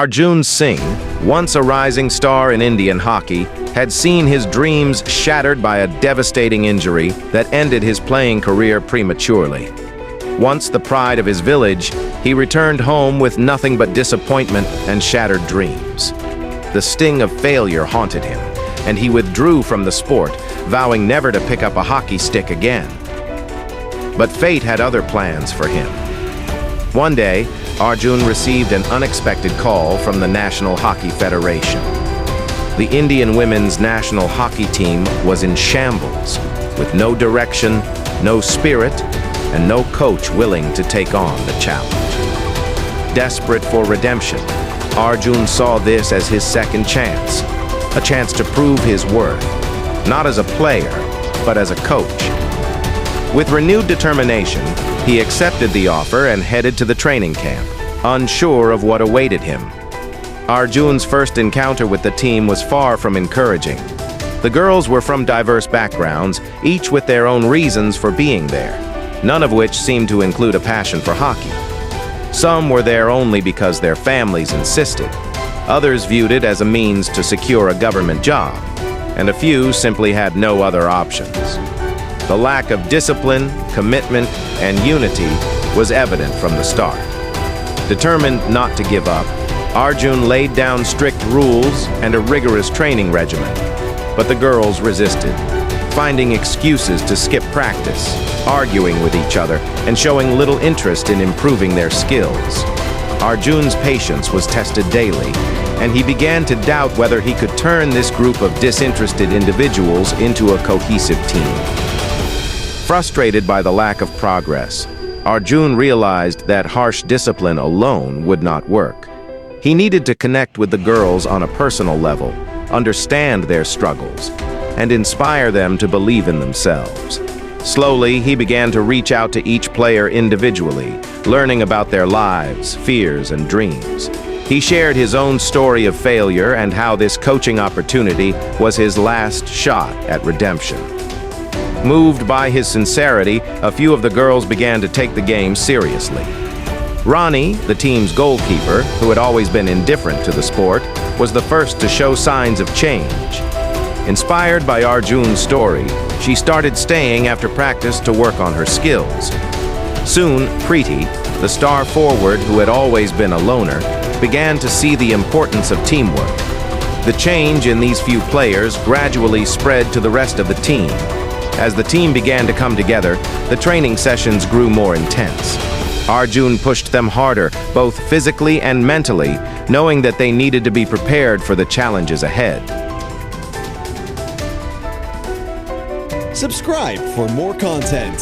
Arjun Singh, once a rising star in Indian hockey, had seen his dreams shattered by a devastating injury that ended his playing career prematurely. Once the pride of his village, he returned home with nothing but disappointment and shattered dreams. The sting of failure haunted him, and he withdrew from the sport, vowing never to pick up a hockey stick again. But fate had other plans for him. One day, Arjun received an unexpected call from the National Hockey Federation. The Indian women's national hockey team was in shambles, with no direction, no spirit, and no coach willing to take on the challenge. Desperate for redemption, Arjun saw this as his second chance, a chance to prove his worth, not as a player, but as a coach. With renewed determination, he accepted the offer and headed to the training camp, unsure of what awaited him. Arjun's first encounter with the team was far from encouraging. The girls were from diverse backgrounds, each with their own reasons for being there, none of which seemed to include a passion for hockey. Some were there only because their families insisted. Others viewed it as a means to secure a government job, and a few simply had no other options. The lack of discipline, commitment, and unity was evident from the start. Determined not to give up, Arjun laid down strict rules and a rigorous training regimen, but the girls resisted, finding excuses to skip practice, arguing with each other, and showing little interest in improving their skills. Arjun's patience was tested daily, and he began to doubt whether he could turn this group of disinterested individuals into a cohesive team. Frustrated by the lack of progress, Arjun realized that harsh discipline alone would not work. He needed to connect with the girls on a personal level, understand their struggles, and inspire them to believe in themselves. Slowly, he began to reach out to each player individually, learning about their lives, fears, and dreams. He shared his own story of failure and how this coaching opportunity was his last shot at redemption. Moved by his sincerity, a few of the girls began to take the game seriously. Ronnie, the team's goalkeeper, who had always been indifferent to the sport, was the first to show signs of change. Inspired by Arjun's story, she started staying after practice to work on her skills. Soon, Preeti, the star forward who had always been a loner, began to see the importance of teamwork. The change in these few players gradually spread to the rest of the team. As the team began to come together, the training sessions grew more intense. Arjun pushed them harder, both physically and mentally, knowing that they needed to be prepared for the challenges ahead. Subscribe for more content.